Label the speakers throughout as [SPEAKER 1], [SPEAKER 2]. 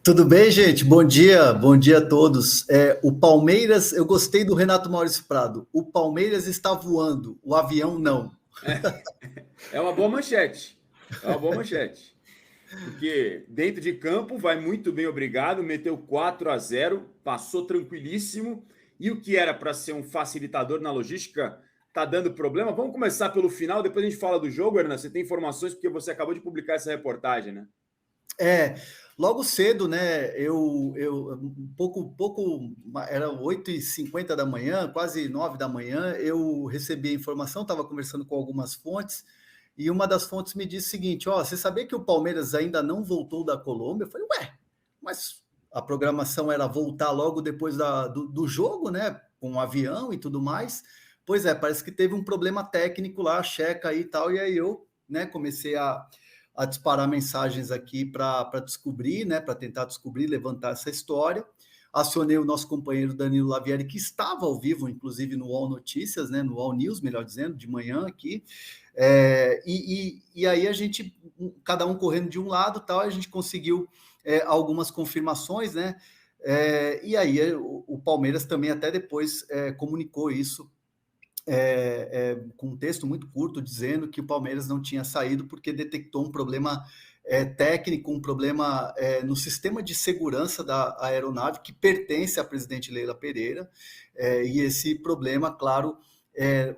[SPEAKER 1] Tudo bem, gente? Bom dia a todos. O Palmeiras, eu gostei do Renato Maurício Prado. O Palmeiras está voando, o avião não.
[SPEAKER 2] É uma boa manchete. É uma boa manchete. Porque dentro de campo vai muito bem, obrigado. Meteu 4-0, passou tranquilíssimo. E o que era para ser um facilitador na logística tá dando problema. Vamos começar pelo final, depois a gente fala do jogo, Hernan. Você tem informações porque você acabou de publicar essa reportagem, né?
[SPEAKER 1] Logo cedo, né? Era 8h50 da manhã, quase 9 da manhã. Eu recebi a informação, estava conversando com algumas fontes, e uma das fontes me disse o seguinte: Ó, você sabia que o Palmeiras ainda não voltou da Colômbia? Eu falei, ué, mas a programação era voltar logo depois do jogo, né? Com o avião e tudo mais. Pois é, parece que teve um problema técnico lá, checa aí e tal, e aí eu, né, comecei a disparar mensagens aqui para descobrir, né, para tentar descobrir, levantar essa história. Acionei o nosso companheiro Danilo Lavieri, que estava ao vivo, inclusive, no UOL Notícias, né, no UOL News, melhor dizendo, de manhã aqui. E aí a gente, cada um correndo de um lado, tal, a gente conseguiu algumas confirmações, né? E aí o Palmeiras também até depois comunicou isso com um texto muito curto, dizendo que o Palmeiras não tinha saído porque detectou um problema técnico, um problema no sistema de segurança da aeronave, que pertence à presidente Leila Pereira, e esse problema, claro,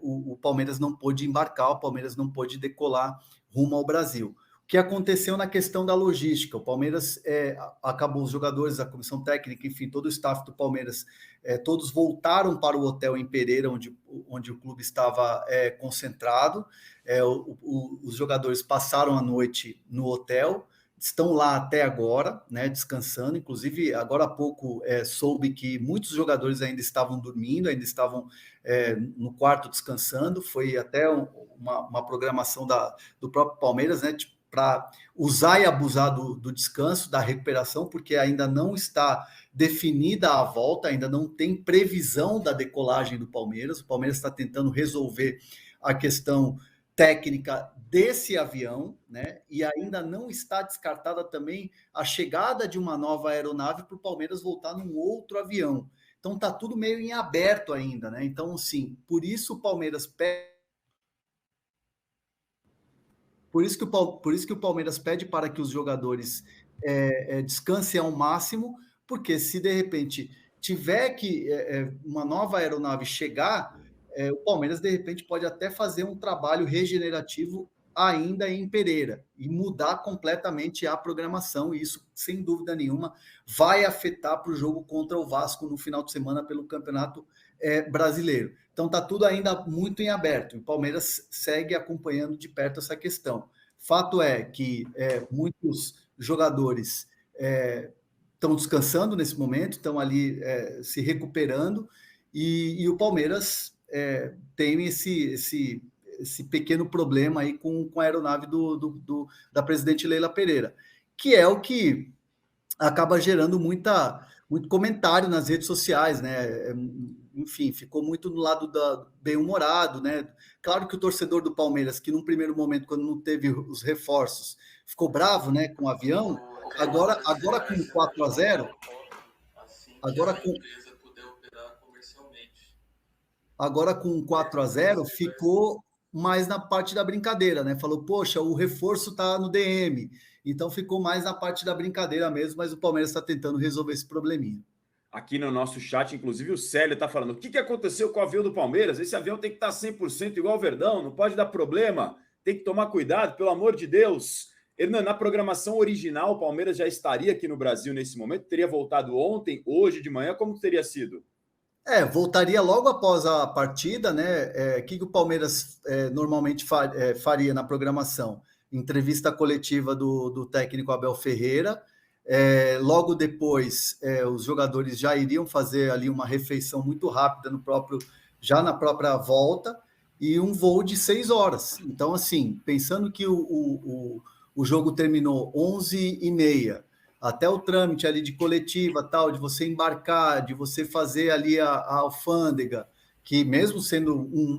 [SPEAKER 1] o Palmeiras não pôde embarcar, o Palmeiras não pôde decolar rumo ao Brasil. O que aconteceu na questão da logística? O Palmeiras acabou, os jogadores, a comissão técnica, enfim, todo o staff do Palmeiras, todos voltaram para o hotel em Pereira, onde o clube estava concentrado. Os jogadores passaram a noite no hotel, estão lá até agora, né, descansando. Inclusive, agora há pouco soube que muitos jogadores ainda estavam dormindo, ainda estavam no quarto descansando. Foi até uma programação do próprio Palmeiras, né, para usar e abusar do descanso, da recuperação, porque ainda não está definida a volta, ainda não tem previsão da decolagem do Palmeiras. O Palmeiras está tentando resolver a questão técnica desse avião, né? E ainda não está descartada também a chegada de uma nova aeronave para o Palmeiras voltar num outro avião. Então tá tudo meio em aberto ainda, né? Então, sim, por isso o Palmeiras pede. Por isso que o Palmeiras pede para que os jogadores descansem ao máximo, porque se de repente tiver que uma nova aeronave chegar, o Palmeiras de repente pode até fazer um trabalho regenerativo ainda em Pereira e mudar completamente a programação, e isso, sem dúvida nenhuma, vai afetar para o jogo contra o Vasco no final de semana pelo Campeonato Brasileiro. Então está tudo ainda muito em aberto. O Palmeiras segue acompanhando de perto essa questão. Fato é que muitos jogadores estão descansando nesse momento, estão ali se recuperando, e o Palmeiras tem esse pequeno problema aí com a aeronave da presidente Leila Pereira, que é o que acaba gerando muito comentário nas redes sociais, né? Enfim, ficou muito do lado da bem-humorado, né? Claro que o torcedor do Palmeiras, que num primeiro momento, quando não teve os reforços, ficou bravo, né, com o avião, agora com 4-0, agora com 4-0 ficou mais na parte da brincadeira, né? Falou, poxa, o reforço tá no DM. Então ficou mais na parte da brincadeira mesmo, mas o Palmeiras está tentando resolver esse probleminha.
[SPEAKER 2] Aqui no nosso chat, inclusive, o Célio está falando: o que aconteceu com o avião do Palmeiras? Esse avião tem que estar 100% igual ao Verdão, não pode dar problema, tem que tomar cuidado, pelo amor de Deus. Hernan, na programação original, o Palmeiras já estaria aqui no Brasil nesse momento? Teria voltado ontem, hoje de manhã? Como teria sido?
[SPEAKER 1] Voltaria logo após a partida, né? O que o Palmeiras normalmente faria na programação? Entrevista coletiva do técnico Abel Ferreira. Logo depois, os jogadores já iriam fazer ali uma refeição muito rápida já na própria volta, e um voo de 6 horas. Então, assim, pensando que o jogo terminou 11h30, até o trâmite ali de coletiva, tal, de você embarcar, de você fazer ali a alfândega, que mesmo sendo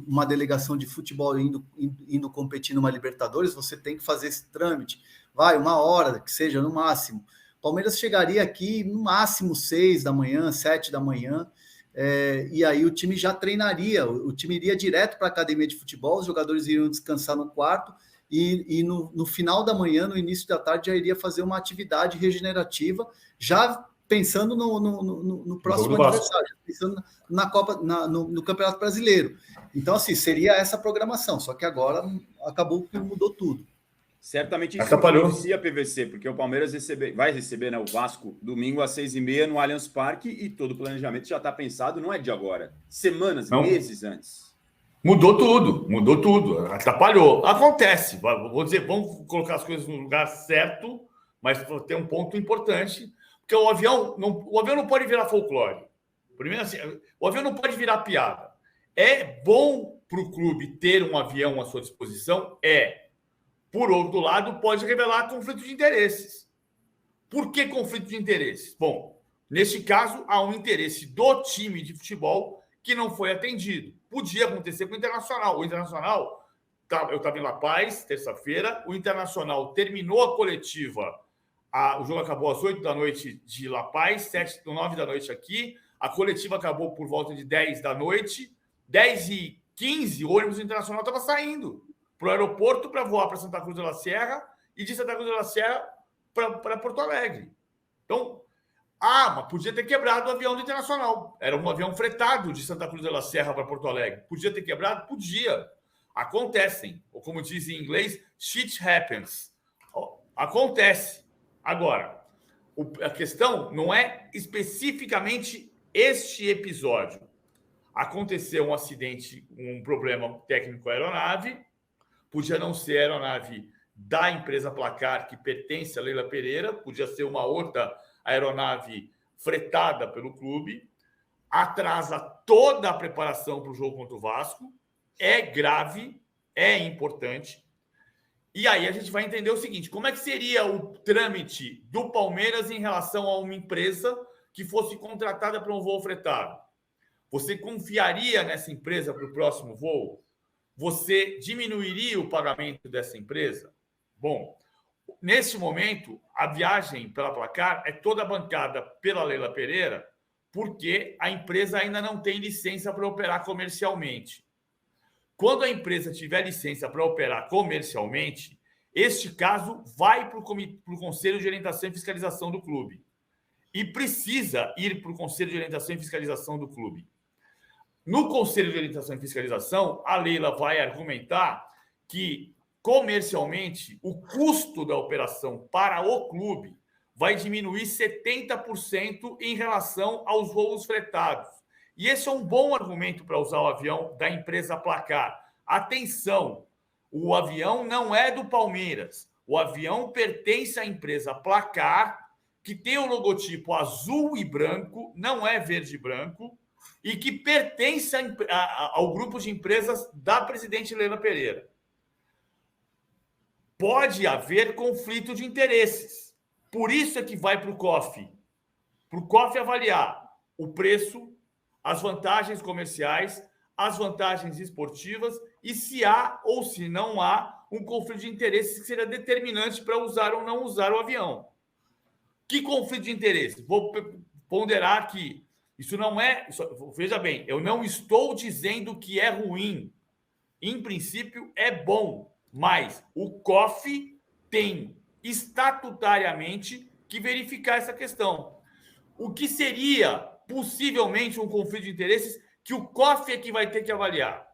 [SPEAKER 1] uma delegação de futebol indo competir numa Libertadores, você tem que fazer esse trâmite. Vai, 1 hora, que seja no máximo. Palmeiras chegaria aqui no máximo 6 da manhã, 7 da manhã, e aí o time já treinaria, o time iria direto para a academia de futebol, os jogadores iriam descansar no quarto, e no final da manhã, no início da tarde, já iria fazer uma atividade regenerativa, já pensando no próximo adversário, pensando na Copa, no Campeonato Brasileiro. Então, assim, seria essa programação, só que agora acabou que mudou tudo.
[SPEAKER 2] Certamente isso beneficia a PVC, porque o Palmeiras vai receber, né, o Vasco domingo às 6h30 no Allianz Parque, e todo o planejamento já está pensado, não é de agora, semanas, meses antes.
[SPEAKER 3] Mudou tudo, atrapalhou. Acontece, vou dizer, vamos colocar as coisas no lugar certo, mas tem um ponto importante, porque o avião não pode virar folclore. Primeiro assim, o avião não pode virar piada. É bom para o clube ter um avião à sua disposição? Por outro lado, pode revelar conflito de interesses. Por que conflito de interesses? Bom, neste caso, há um interesse do time de futebol que não foi atendido. Podia acontecer com o Internacional. O Internacional, eu estava em La Paz, terça-feira, o Internacional terminou a coletiva, o jogo acabou às 8 da noite de La Paz, 9 da noite aqui, a coletiva acabou por volta de 10 da noite, 10h15, o ônibus internacional estava saindo para o aeroporto para voar para Santa Cruz de la Sierra e de Santa Cruz de la Sierra para Porto Alegre. Então, mas podia ter quebrado o avião do Internacional. Era um avião fretado de Santa Cruz de la Sierra para Porto Alegre. Podia ter quebrado? Podia. Acontecem. Ou como diz em inglês, shit happens. Acontece. Agora, a questão não é especificamente este episódio. Aconteceu um acidente, um problema técnico à aeronave. Podia não ser a aeronave da empresa Placar, que pertence a Leila Pereira, podia ser uma outra aeronave fretada pelo clube, atrasa toda a preparação para o jogo contra o Vasco, é grave, é importante. E aí a gente vai entender o seguinte, como é que seria o trâmite do Palmeiras em relação a uma empresa que fosse contratada para um voo fretado? Você confiaria nessa empresa para o próximo voo? Você diminuiria o pagamento dessa empresa? Bom, nesse momento, a viagem pela Placar é toda bancada pela Leila Pereira, porque a empresa ainda não tem licença para operar comercialmente. Quando a empresa tiver licença para operar comercialmente, este caso vai para o Conselho de Orientação e Fiscalização do clube. E precisa ir para o Conselho de Orientação e Fiscalização do clube. No Conselho de Orientação e Fiscalização, a Leila vai argumentar que, comercialmente, o custo da operação para o clube vai diminuir 70% em relação aos voos fretados. E esse é um bom argumento para usar o avião da empresa Placar. Atenção, o avião não é do Palmeiras. O avião pertence à empresa Placar, que tem o logotipo azul e branco, não é verde e branco, e que pertence ao grupo de empresas da presidente Leila Pereira. Pode haver conflito de interesses. Por isso é que vai para o COF. Para o COF avaliar o preço, as vantagens comerciais, as vantagens esportivas e se há ou se não há um conflito de interesses que seria determinante para usar ou não usar o avião. Que conflito de interesses? Vou ponderar aqui. Isso não é... veja bem, eu não estou dizendo que é ruim. Em princípio, é bom. Mas o COF tem estatutariamente que verificar essa questão. O que seria possivelmente um conflito de interesses que o COF é que vai ter que avaliar?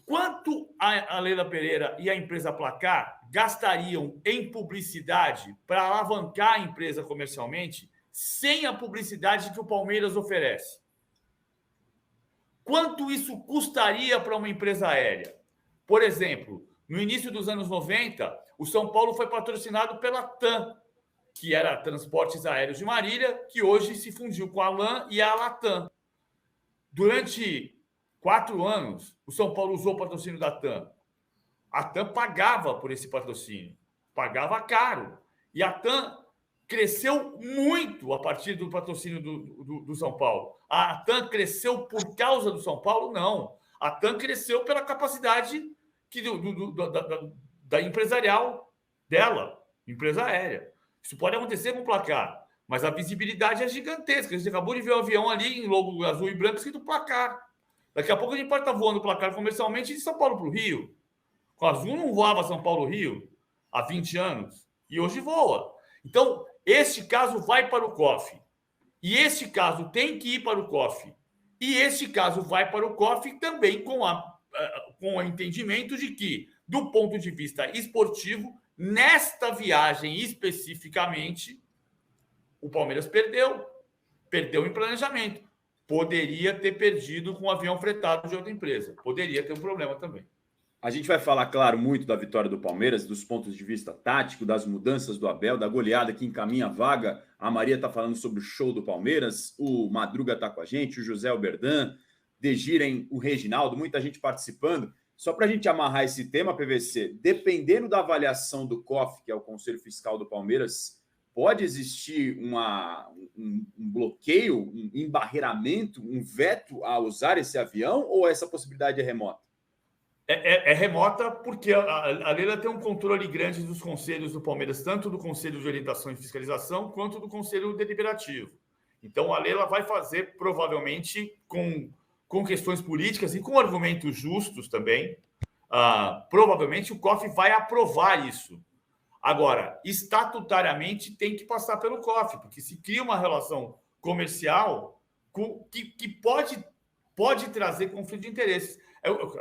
[SPEAKER 3] Quanto a Leila Pereira e a empresa Placar gastariam em publicidade para alavancar a empresa comercialmente sem a publicidade que o Palmeiras oferece? Quanto isso custaria para uma empresa aérea? Por exemplo, no início dos anos 90, o São Paulo foi patrocinado pela TAM, que era Transportes Aéreos de Marília, que hoje se fundiu com a LAN e a Latam. Durante 4 anos, o São Paulo usou o patrocínio da TAM. A TAM pagava por esse patrocínio, pagava caro. E a TAM cresceu muito a partir do patrocínio do São Paulo. A TAM cresceu por causa do São Paulo? Não. A TAM cresceu pela capacidade da empresarial dela, empresa aérea. Isso pode acontecer com o placar, mas a visibilidade é gigantesca. A gente acabou de ver o avião ali em logo azul e branco escrito placar. Daqui a pouco a gente pode estar voando o placar comercialmente de São Paulo para o Rio. Com o azul não voava São Paulo-Rio há 20 anos e hoje voa. Então, este caso vai para o COF. E este caso tem que ir para o COF. E este caso vai para o COF também com o entendimento de que, do ponto de vista esportivo, nesta viagem especificamente, o Palmeiras perdeu em planejamento. Poderia ter perdido com o avião fretado de outra empresa. Poderia ter um problema também.
[SPEAKER 2] A gente vai falar, claro, muito da vitória do Palmeiras, dos pontos de vista tático, das mudanças do Abel, da goleada que encaminha a vaga. A Maria está falando sobre o show do Palmeiras, o Madruga está com a gente, o José Alberdan, Degirem, o Reginaldo, muita gente participando. Só para a gente amarrar esse tema, PVC, dependendo da avaliação do COF, que é o Conselho Fiscal do Palmeiras, pode existir um bloqueio, um embarreiramento, um veto a usar esse avião, ou essa possibilidade é remota?
[SPEAKER 3] É remota porque a Leila tem um controle grande dos conselhos do Palmeiras, tanto do Conselho de Orientação e Fiscalização quanto do Conselho Deliberativo. Então, a Leila vai fazer, provavelmente, com questões políticas e com argumentos justos também, provavelmente o COF vai aprovar isso. Agora, estatutariamente, tem que passar pelo COF, porque se cria uma relação comercial que pode trazer conflito de interesses.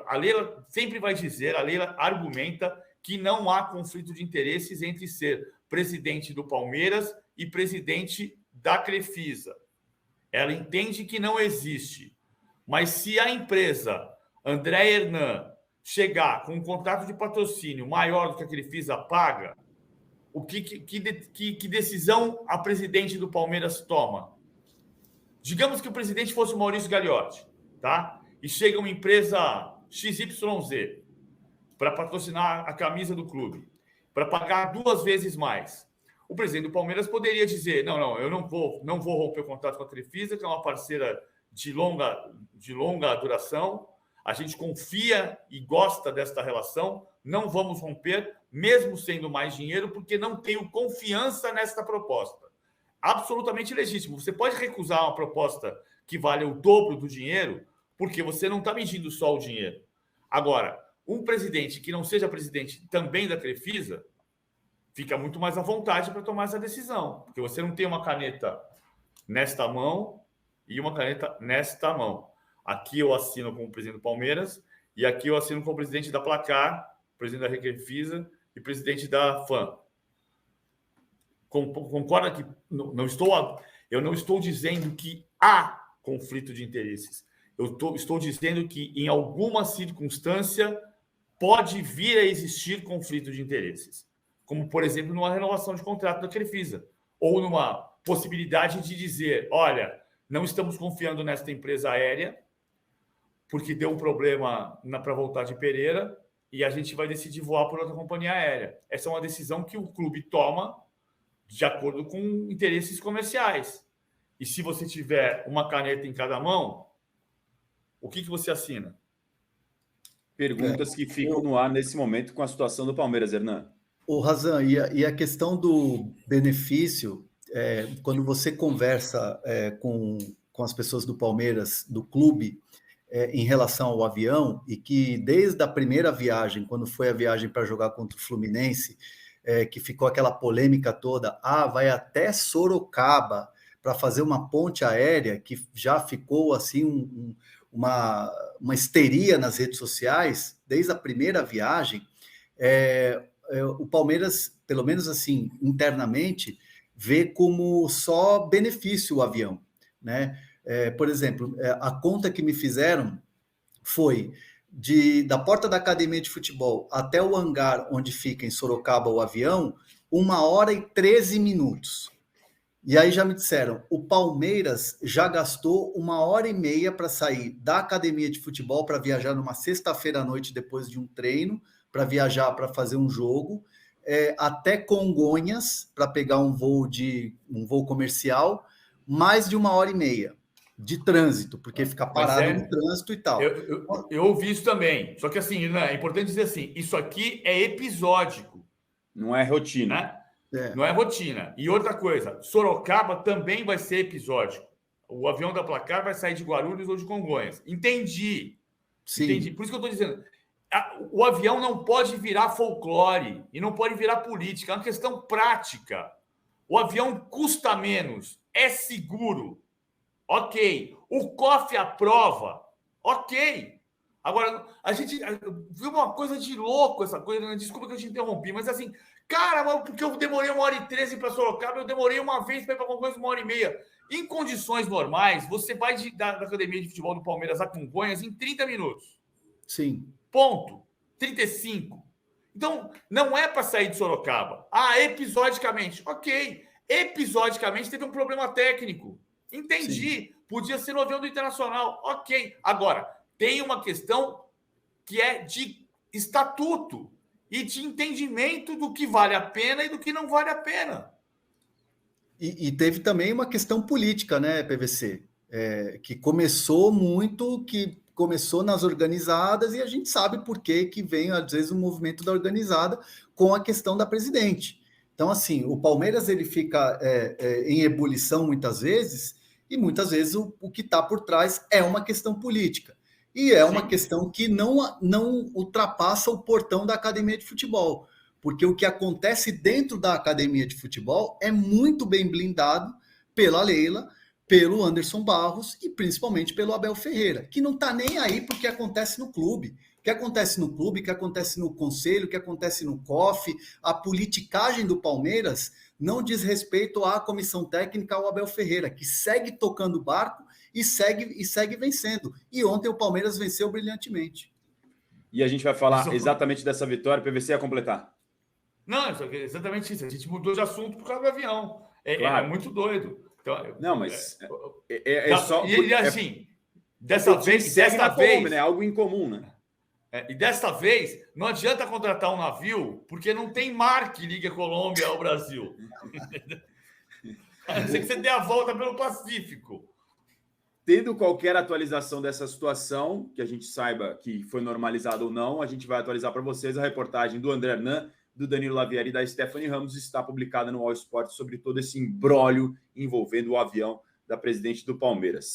[SPEAKER 3] A Leila sempre vai dizer, a Leila argumenta que não há conflito de interesses entre ser presidente do Palmeiras e presidente da Crefisa. Ela entende que não existe. Mas se a empresa André Hernan chegar com um contrato de patrocínio maior do que a Crefisa paga, que decisão a presidente do Palmeiras toma? Digamos que o presidente fosse o Maurício Gagliotti, tá? E chega uma empresa XYZ para patrocinar a camisa do clube, para pagar 2 vezes mais. O presidente do Palmeiras poderia dizer, não, eu não vou romper o contrato com a Crefisa, que é uma parceira de longa duração, a gente confia e gosta desta relação, não vamos romper, mesmo sendo mais dinheiro, porque não tenho confiança nesta proposta. Absolutamente legítimo. Você pode recusar uma proposta que vale o dobro do dinheiro, porque você não está medindo só o dinheiro. Agora, um presidente que não seja presidente também da Crefisa fica muito mais à vontade para tomar essa decisão, porque você não tem uma caneta nesta mão e uma caneta nesta mão. Aqui eu assino como presidente do Palmeiras e aqui eu assino como presidente da Placar, presidente da Crefisa e presidente da FAM. Concorda que eu não estou dizendo que há conflito de interesses. Eu estou dizendo que, em alguma circunstância, pode vir a existir conflito de interesses. Como, por exemplo, numa renovação de contrato da Crefisa. Ou numa possibilidade de dizer, olha, não estamos confiando nesta empresa aérea, porque deu um problema para voltar de Pereira, e a gente vai decidir voar por outra companhia aérea. Essa é uma decisão que o clube toma de acordo com interesses comerciais. E se você tiver uma caneta em cada mão, o que você assina?
[SPEAKER 2] Perguntas que ficam no ar nesse momento com a situação do Palmeiras, Hernan.
[SPEAKER 1] Ô, Razan, e a questão do benefício, quando você conversa com as pessoas do Palmeiras, do clube, em relação ao avião, e que desde a primeira viagem, quando foi a viagem para jogar contra o Fluminense, que ficou aquela polêmica toda, vai até Sorocaba para fazer uma ponte aérea, que já ficou assim uma histeria nas redes sociais, desde a primeira viagem, o Palmeiras, pelo menos assim, internamente, vê como só benefício o avião, né? Por exemplo, a conta que me fizeram foi da porta da academia de futebol até o hangar onde fica em Sorocaba o avião, 1h13. E aí já me disseram, o Palmeiras já gastou 1h30 para sair da academia de futebol para viajar numa sexta-feira à noite depois de um treino, para viajar para fazer um jogo, até Congonhas para pegar um voo comercial, mais de 1h30 de trânsito, porque fica parado no trânsito e tal.
[SPEAKER 3] Eu ouvi isso também. Só que assim, né, é importante dizer assim, isso aqui é episódico.
[SPEAKER 2] Não é rotina.
[SPEAKER 3] Né? Não é rotina. E outra coisa, Sorocaba também vai ser episódico. O avião da Placar vai sair de Guarulhos ou de Congonhas. Entendi.
[SPEAKER 1] Sim.
[SPEAKER 3] Entendi. Por isso que eu estou dizendo. O avião não pode virar folclore e não pode virar política. É uma questão prática. O avião custa menos, é seguro. Ok. O COF aprova. Ok. Agora, a gente viu uma coisa de louco, essa coisa. Desculpa que eu te interrompi, mas assim, cara, porque eu demorei 1h13 para Sorocaba, eu demorei uma vez para ir para Congonhas 1h30. Em condições normais, você vai da academia de futebol do Palmeiras a Congonhas em 30 minutos.
[SPEAKER 1] Sim.
[SPEAKER 3] Ponto. 35. Então, não é para sair de Sorocaba. Episodicamente. Ok. Episodicamente teve um problema técnico. Entendi. Sim. Podia ser no avião do Internacional. Ok. Agora, tem uma questão que é de estatuto e de entendimento do que vale a pena e do que não vale a pena.
[SPEAKER 1] E teve também uma questão política, né, PVC? Que começou nas organizadas, e a gente sabe por que vem, às vezes, o movimento da organizada com a questão da presidente. Então, assim, o Palmeiras ele fica em ebulição muitas vezes, e muitas vezes o que está por trás é uma questão política. E é uma questão que não ultrapassa o portão da academia de futebol. Porque o que acontece dentro da academia de futebol é muito bem blindado pela Leila, pelo Anderson Barros e principalmente pelo Abel Ferreira, que não está nem aí porque que acontece no clube. O que acontece no clube, o que acontece no conselho, o que acontece no COF, a politicagem do Palmeiras não diz respeito à comissão técnica, ao Abel Ferreira, que segue tocando o barco e segue vencendo. E ontem o Palmeiras venceu brilhantemente.
[SPEAKER 2] E a gente vai falar exatamente dessa vitória, PVC a completar.
[SPEAKER 3] Não, exatamente isso. A gente mudou de assunto por causa do avião. Claro. É muito doido. Então,
[SPEAKER 2] não, mas
[SPEAKER 3] só... E assim, dessa vez...
[SPEAKER 2] Colômbia, né? Algo incomum, né?
[SPEAKER 3] E desta vez, não adianta contratar um navio, porque não tem mar que ligue a Colômbia ao Brasil. A não ser que você dê a volta pelo Pacífico.
[SPEAKER 2] Tendo qualquer atualização dessa situação, que a gente saiba que foi normalizada ou não, a gente vai atualizar para vocês. A reportagem do André Hernan, do Danilo Lavieri e da Stephanie Ramos está publicada no All Sport sobre todo esse imbróglio envolvendo o avião da presidente do Palmeiras.